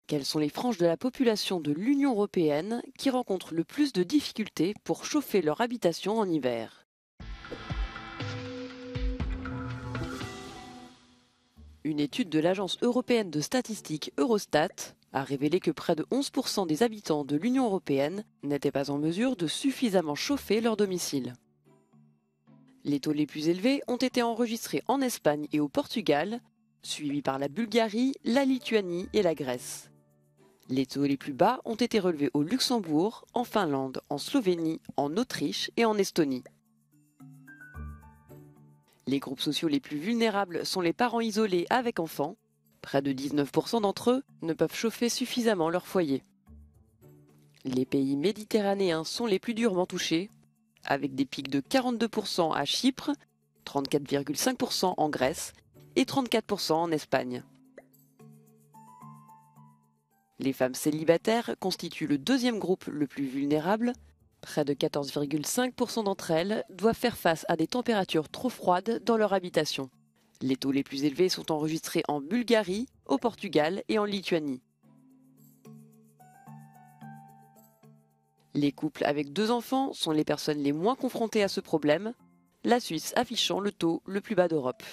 Quelles sont les franges de la population de l'Union européenne qui rencontrent le plus de difficultés pour chauffer leur habitation en hiver? Une étude de l'Agence européenne de statistique Eurostat a révélé que près de 11% des habitants de l'Union européenne n'étaient pas en mesure de suffisamment chauffer leur domicile. Les taux les plus élevés ont été enregistrés en Espagne et au Portugal, suivis par la Bulgarie, la Lituanie et la Grèce. Les taux les plus bas ont été relevés au Luxembourg, en Finlande, en Slovénie, en Autriche et en Estonie. Les groupes sociaux les plus vulnérables sont les parents isolés avec enfants. Près de 19% d'entre eux ne peuvent chauffer suffisamment leur foyer. Les pays méditerranéens sont les plus durement touchés, avec des pics de 42% à Chypre, 34,5% en Grèce et 34% en Espagne. Les femmes célibataires constituent le deuxième groupe le plus vulnérable. Près de 14,5% d'entre elles doivent faire face à des températures trop froides dans leur habitation. Les taux les plus élevés sont enregistrés en Bulgarie, au Portugal et en Lituanie. Les couples avec 2 enfants sont les personnes les moins confrontées à ce problème, la Suisse affichant le taux le plus bas d'Europe.